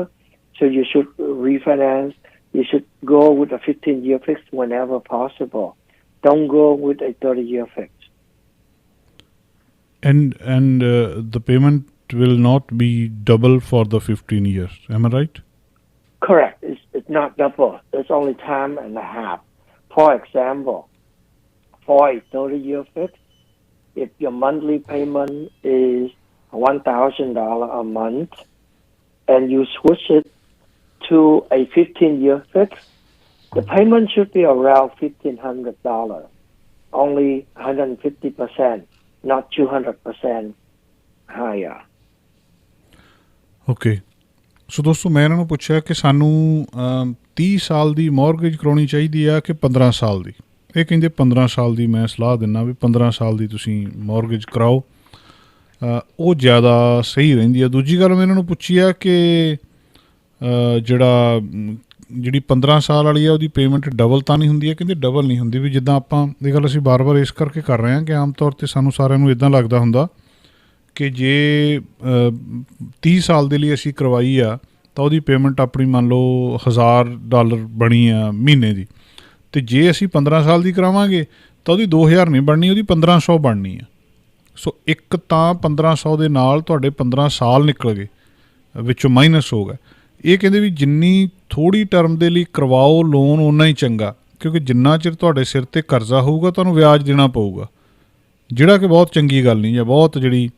so you should refinance. You should go with a 15-year fix whenever possible. Don't go with a 30-year fix. And the payment will not be double for the 15 years. Am I right? Correct. It's not double. It's only time and a half. For example, for a 30-year fix, if your monthly payment is $1,000 a month, and you switch it to a 15-year fix, the payment should be around $1,500, only 150%, not 200% higher. Okay so ਦੋਸਤੋ ਮੈਂ ਇਹਨਾਂ ਨੂੰ ਪੁੱਛਿਆ ਕਿ ਸਾਨੂੰ 30 ਸਾਲ ਦੀ mortgage ਕਰਾਉਣੀ ਚਾਹੀਦੀ ਆ ਕਿ 15 ਸਾਲ ਦੀ। ਇਹ ਕਹਿੰਦੇ 15 ਸਾਲ ਦੀ ਮੈਂ ਸਲਾਹ ਦਿੰਦਾ ਵੀ 15 ਸਾਲ ਦੀ ਤੁਸੀਂ ਮੌਰਗੇਜ ਕਰਾਓ, ਉਹ ਜ਼ਿਆਦਾ ਸਹੀ ਰਹਿੰਦੀ ਆ। ਦੂਜੀ ਗੱਲ ਮੈਂ ਇਹਨਾਂ ਨੂੰ ਪੁੱਛੀ ਆ ਕਿ ਜਿਹੜੀ 15 ਸਾਲ ਵਾਲੀ ਆ ਉਹਦੀ ਪੇਮੈਂਟ ਡਬਲ ਤਾਂ ਨਹੀਂ ਹੁੰਦੀ ਹੈ? ਕਹਿੰਦੇ ਡਬਲ ਨਹੀਂ ਹੁੰਦੀ। ਵੀ ਜਿੱਦਾਂ ਆਪਾਂ ਇਹ ਗੱਲ ਅਸੀਂ ਵਾਰ-ਵਾਰ ਇਸ ਕਰਕੇ ਕਰ ਰਹੇ ਹਾਂ ਕਿ ਆਮ ਤੌਰ 'ਤੇ ਸਾਨੂੰ ਸਾਰਿਆਂ ਨੂੰ ਇੱਦਾਂ ਲੱਗਦਾ ਹੁੰਦਾ ਕਿ ਜੇ 30 ਸਾਲ ਦੇ ਲਈ ਅਸੀਂ ਕਰਵਾਈ ਆ ਤਾਂ ਉਹਦੀ ਪੇਮੈਂਟ ਆਪਣੀ ਮੰਨ ਲਓ $1000 ਬਣੀ ਆ ਮਹੀਨੇ ਦੀ, ਅਤੇ ਜੇ ਅਸੀਂ 15 ਸਾਲ ਦੀ ਕਰਾਵਾਂਗੇ ਤਾਂ ਉਹਦੀ 2000 ਨਹੀਂ ਬਣਨੀ, ਉਹਦੀ 1500 ਬਣਨੀ ਆ। ਸੋ ਇੱਕ ਤਾਂ 1500 ਦੇ ਨਾਲ ਤੁਹਾਡੇ 15 ਸਾਲ ਨਿਕਲ ਗਏ, ਵਿੱਚੋਂ ਮਾਈਨਸ ਹੋ ਗਏ। ਇਹ ਕਹਿੰਦੇ ਵੀ ਜਿੰਨੀ ਥੋੜ੍ਹੀ ਟਰਮ ਦੇ ਲਈ ਕਰਵਾਓ ਲੋਨ ਓਨਾ ਹੀ ਚੰਗਾ, ਕਿਉਂਕਿ ਜਿੰਨਾ ਚਿਰ ਤੁਹਾਡੇ ਸਿਰ 'ਤੇ ਕਰਜ਼ਾ ਹੋਊਗਾ ਤੁਹਾਨੂੰ ਵਿਆਜ ਦੇਣਾ ਪਊਗਾ, ਜਿਹੜਾ ਕਿ ਬਹੁਤ ਚੰਗੀ ਗੱਲ ਨਹੀਂ ਜਾਂ ਬਹੁਤ ਜਿਹੜੀ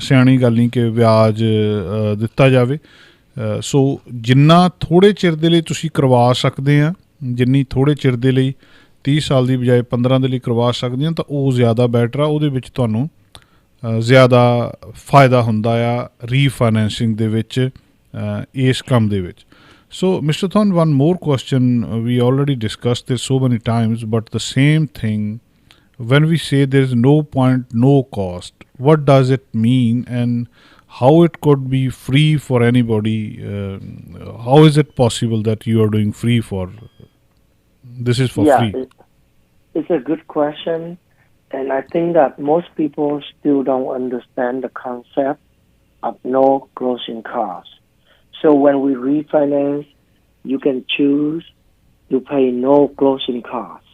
ਸਿਆਣੀ ਗੱਲ ਨਹੀਂ ਕਿ ਵਿਆਜ ਦਿੱਤਾ ਜਾਵੇ। ਸੋ ਜਿੰਨਾ ਥੋੜ੍ਹੇ ਚਿਰ ਦੇ ਲਈ ਤੁਸੀਂ ਕਰਵਾ ਸਕਦੇ ਆ, ਜਿੰਨੀ ਥੋੜ੍ਹੇ ਚਿਰ ਦੇ ਲਈ 30 ਸਾਲ ਦੀ ਬਜਾਏ 15 ਦੇ ਲਈ ਕਰਵਾ ਸਕਦੇ ਆ, ਤਾਂ ਉਹ ਜ਼ਿਆਦਾ ਬੈਟਰ ਆ। ਉਹਦੇ ਵਿੱਚ ਤੁਹਾਨੂੰ ਜ਼ਿਆਦਾ ਫਾਇਦਾ ਹੁੰਦਾ ਆ ਰੀਫਾਈਨੈਂਸਿੰਗ ਦੇ ਵਿੱਚ, ਇਸ ਕੰਮ ਦੇ ਵਿੱਚ। ਸੋ mister ਥੌਨ, one more question. We already discussed this so many times, but the same thing, when we say there is no point, no cost, what does it mean, and how it could be free for anybody? How is it possible that you are doing free for, this is for free? It's a good question, and I think that most people still don't understand the concept of no closing costs. So when we refinance, you can choose to pay no closing costs.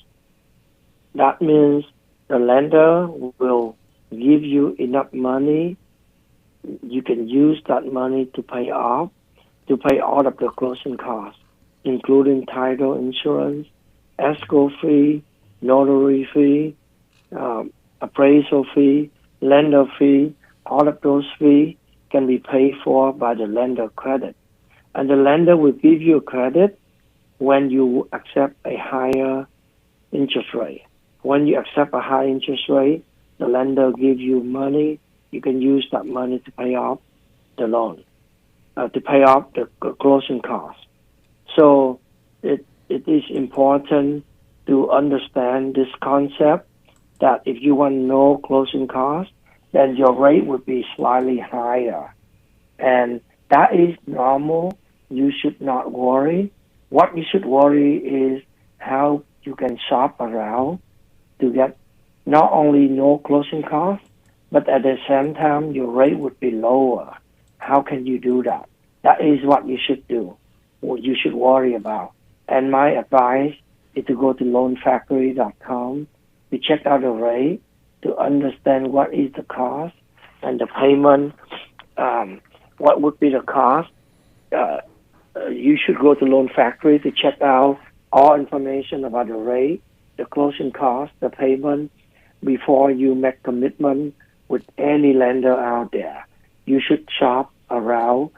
That means the lender will give you enough money. You can use that money to pay all of the closing costs, including title insurance, escrow fee, notary fee, appraisal fee, lender fee. All of those fees can be paid for by the lender credit. And the lender will give you credit when you accept a higher interest rate. When you accept a high interest rate, the lender gives you money. You can use that money to pay off the loan, to pay off the closing costs. So it is important to understand this concept, that if you want no closing costs, then your rate would be slightly higher. And that is normal. You should not worry. What you should worry is how you can shop around to get not only no closing costs, but at the same time your rate would be lower. How can you do that? That is what you should do, what you should worry about. And my advice is to go to loanfactory.com to check out the rate, to understand what is the cost and the payment, what would be the cost. You should go to Loan Factory to check out all information about the rate, the closing cost, the payment, before you make commitment with any lender out there. You should shop around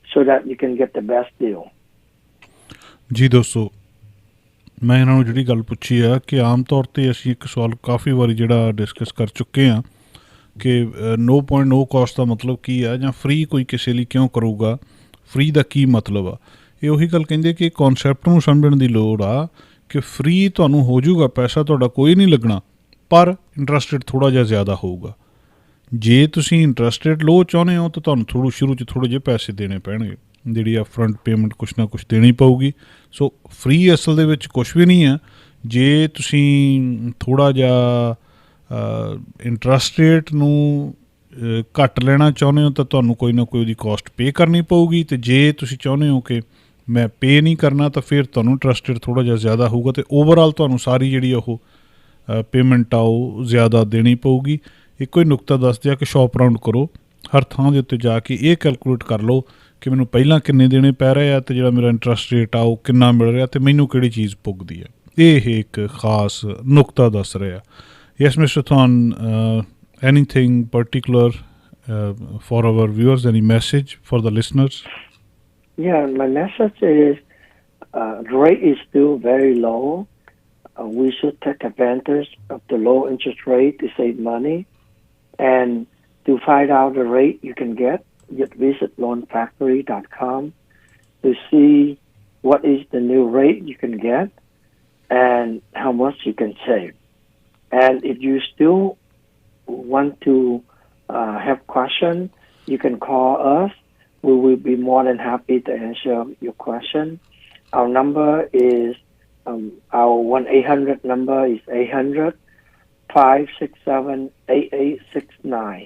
so that you can get the best deal. ਜੀ ਦੋਸਤੋ, ਮੈਂ ਇਹਨਾਂ ਨੂੰ ਜਿਹੜੀ ਗੱਲ ਪੁੱਛੀ ਆ ਕਿ ਆਮ ਤੌਰ 'ਤੇ ਅਸੀਂ ਇੱਕ ਸਵਾਲ ਕਾਫੀ ਵਾਰੀ ਜਿਹੜਾ ਡਿਸਕਸ ਕਰ ਚੁੱਕੇ ਹਾਂ ਕਿ ਨੋ ਪੁਆਇੰਟ ਨੋ ਕਾਸਟ ਦਾ ਮਤਲਬ ਕੀ ਆ, ਜਾਂ ਫ੍ਰੀ ਕੋਈ ਕਿਸੇ ਲਈ ਕਿਉਂ ਕਰੂਗਾ, ਫ੍ਰੀ ਦਾ ਕੀ ਮਤਲਬ ਆ। ਇਹ ਉਹੀ ਗੱਲ ਕਹਿੰਦੇ ਕਿ ਕਨਸੈਪਟ ਨੂੰ ਸਮਝਣ ਦੀ ਲੋੜ ਆ ਕਿ ਫ੍ਰੀ ਤੁਹਾਨੂੰ ਹੋ ਜਾਊਗਾ, ਪੈਸਾ ਤੁਹਾਡਾ ਕੋਈ ਨਹੀਂ ਲੱਗਣਾ, ਪਰ ਇੰਟਰਸਟ ਰੇਟ ਥੋੜ੍ਹਾ ਜਿਹਾ ਜ਼ਿਆਦਾ ਹੋਊਗਾ। ਜੇ ਤੁਸੀਂ ਇੰਟਰਸਟ ਰੇਟ ਲੋ ਚਾਹੁੰਦੇ ਹੋ ਤਾਂ ਤੁਹਾਨੂੰ ਸ਼ੁਰੂ 'ਚ ਥੋੜ੍ਹੇ ਜਿਹੇ ਪੈਸੇ ਦੇਣੇ ਪੈਣਗੇ, ਜਿਹੜੀ ਅਪਫਰੰਟ ਪੇਮੈਂਟ ਕੁਛ ਨਾ ਕੁਛ ਦੇਣੀ ਪਊਗੀ। ਸੋ ਫ੍ਰੀ ਅਸਲ ਦੇ ਵਿੱਚ ਕੁਛ ਵੀ ਨਹੀਂ ਆ। ਜੇ ਤੁਸੀਂ ਥੋੜ੍ਹਾ ਜਿਹਾ ਇੰਟਰਸਟ ਰੇਟ ਨੂੰ ਘੱਟ ਲੈਣਾ ਚਾਹੁੰਦੇ ਹੋ ਤਾਂ ਤੁਹਾਨੂੰ ਕੋਈ ਨਾ ਕੋਈ ਉਹਦੀ ਕੋਸਟ ਪੇ ਕਰਨੀ ਪਊਗੀ, ਅਤੇ ਜੇ ਤੁਸੀਂ ਚਾਹੁੰਦੇ ਹੋ ਕਿ ਮੈਂ ਪੇ ਨਹੀਂ ਕਰਨਾ ਤਾਂ ਫਿਰ ਤੁਹਾਨੂੰ ਇੰਟਰਸਟ ਰੇਟ ਥੋੜ੍ਹਾ ਜਿਹਾ ਜ਼ਿਆਦਾ ਹੋਊਗਾ, ਅਤੇ ਓਵਰਆਲ ਤੁਹਾਨੂੰ ਸਾਰੀ ਜਿਹੜੀ ਉਹ ਪੇਮੈਂਟ ਆ ਉਹ ਜ਼ਿਆਦਾ ਦੇਣੀ ਪਊਗੀ। ਇੱਕੋ ਹੀ ਨੁਕਤਾ ਦੱਸਦੇ ਆ ਕਿ ਸ਼ੋਪ ਰਾਊਂਡ ਕਰੋ, ਹਰ ਥਾਂ ਦੇ ਉੱਤੇ ਜਾ ਕੇ ਇਹ ਕੈਲਕੂਲੇਟ ਕਰ ਲਓ ਕਿ ਮੈਨੂੰ ਪਹਿਲਾਂ ਕਿੰਨੇ ਦੇਣੇ ਪੈ ਰਹੇ ਆ, ਅਤੇ ਜਿਹੜਾ ਮੇਰਾ ਇੰਟਰਸਟ ਰੇਟ ਆ ਉਹ ਕਿੰਨਾ ਮਿਲ ਰਿਹਾ, ਅਤੇ ਮੈਨੂੰ ਕਿਹੜੀ ਚੀਜ਼ ਪੁੱਗਦੀ ਹੈ। ਇਹ ਇੱਕ ਖਾਸ ਨੁਕਤਾ ਦੱਸ ਰਿਹਾ। Yes mister than, anything particular for our viewers, any message for the listeners? Yeah, my message is the rate is still very low. We should take advantage of the low interest rate to save money. And to find out the rate you can get, just visit loanfactory.com to see what is the new rate you can get and how much you can save. And if you still want to have questions, you can call us. We will be more than happy to answer your question. Our number is our 1-800 number is 800-567-8869.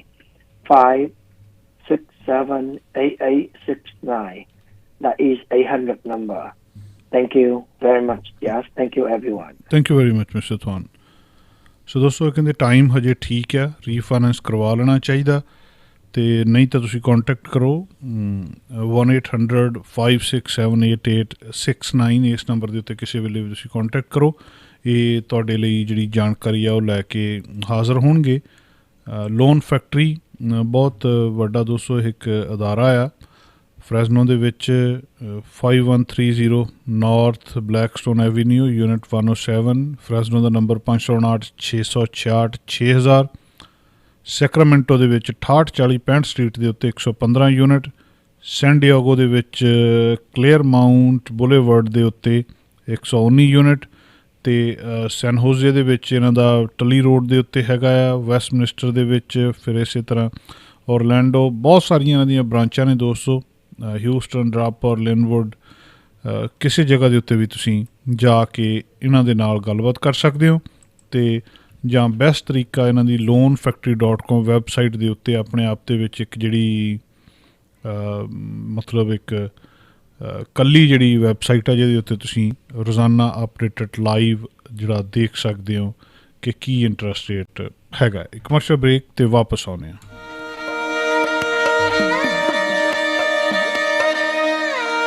567-8869. That is 800 number. Thank you very much. Yes, thank you everyone. Thank you very much, Mr. Thwan. ਸੋ ਦੋਸਤੋ ਕਹਿੰਦੇ time ਹਜੇ ਠੀਕ ਆ, refinance ਕਰਵਾ ਲੈਣਾ ਚਾਹੀਦਾ, ਅਤੇ ਨਹੀਂ ਤਾਂ ਤੁਸੀਂ ਕੋਂਟੈਕਟ ਕਰੋ 1-800-567-8869 ਇਸ ਨੰਬਰ ਦੇ ਉੱਤੇ ਕਿਸੇ ਵੇਲੇ ਵੀ ਤੁਸੀਂ ਕੋਂਟੈਕਟ ਕਰੋ। ਇਹ ਤੁਹਾਡੇ ਲਈ ਜਿਹੜੀ ਜਾਣਕਾਰੀ ਆ ਉਹ ਲੈ ਕੇ ਹਾਜ਼ਰ ਹੋਣਗੇ। ਲੋਨ ਫੈਕਟਰੀ ਬਹੁਤ ਵੱਡਾ ਦੋਸਤੋ ਇੱਕ ਅਦਾਰਾ ਆ ਫਰੈਜ਼ਨੋ ਦੇ ਵਿੱਚ, 5130 ਨਾਰਥ ਬਲੈਕਸਟੋਨ ਐਵੀਨਿਊ, ਯੂਨਿਟ 107, ਫਰੈਜ਼ਨੋ ਦਾ ਨੰਬਰ 559-666-6000। ਸੈਕਰਾਮੈਂਟੋ ਦੇ ਵਿੱਚ 6840 ਸਟਰੀਟ ਦੇ ਉੱਤੇ 115 ਯੂਨਿਟ, ਸੈਨ ਡਿਏਗੋ ਦੇ ਵਿੱਚ ਕਲੇਅਰ ਮਾਊਂਟ ਬੁਲੇਵਰਡ ਦੇ ਉੱਤੇ 119 ਯੂਨਿਟ, ਅਤੇ ਸੈਨ ਹੋਜ਼ੇ ਦੇ ਵਿੱਚ ਇਹਨਾਂ ਦਾ ਟਲੀ ਰੋਡ ਦੇ ਉੱਤੇ ਹੈਗਾ ਆ, ਵੈਸਟਮਿਨਿਸਟਰ ਦੇ ਵਿੱਚ, ਫਿਰ ਇਸੇ ਤਰ੍ਹਾਂ ਔਰਲੈਂਡੋ, ਬਹੁਤ ਸਾਰੀਆਂ ਇਹਨਾਂ ਦੀਆਂ ਬ੍ਰਾਂਚਾਂ ਨੇ ਦੋਸਤੋ, ਹਿਊਸਟਨ, ਡਰਾਪਰ, ਲਿਨਵੁੱਡ, ਕਿਸੇ ਜਗ੍ਹਾ ਦੇ ਉੱਤੇ ਵੀ ਤੁਸੀਂ ਜਾ ਕੇ ਇਹਨਾਂ ਦੇ ਨਾਲ ਗੱਲਬਾਤ ਕਰ ਸਕਦੇ ਹੋ। ਅਤੇ ਜਾਂ ਬੈਸਟ ਤਰੀਕਾ ਇਹਨਾਂ ਦੀ loanfactory.com ਵੈਬਸਾਈਟ ਦੇ ਉੱਤੇ ਆਪਣੇ ਆਪ ਦੇ ਵਿੱਚ ਇੱਕ ਜਿਹੜੀ ਮਤਲਬ ਇੱਕ ਕੱਲੀ ਜਿਹੜੀ ਵੈਬਸਾਈਟ ਆ ਜਿਹਦੇ ਉੱਤੇ ਤੁਸੀਂ ਰੋਜ਼ਾਨਾ ਅਪਡੇਟਡ ਲਾਈਵ ਜਿਹੜਾ ਦੇਖ ਸਕਦੇ ਹੋ ਕਿ ਕੀ ਇੰਟਰਸਟ ਰੇਟ ਹੈਗਾ। ਇੱਕ ਕਮਰਸ਼ੀਅਲ ਬ੍ਰੇਕ 'ਤੇ ਵਾਪਸ ਆਉਂਦੇ ਹਾਂ।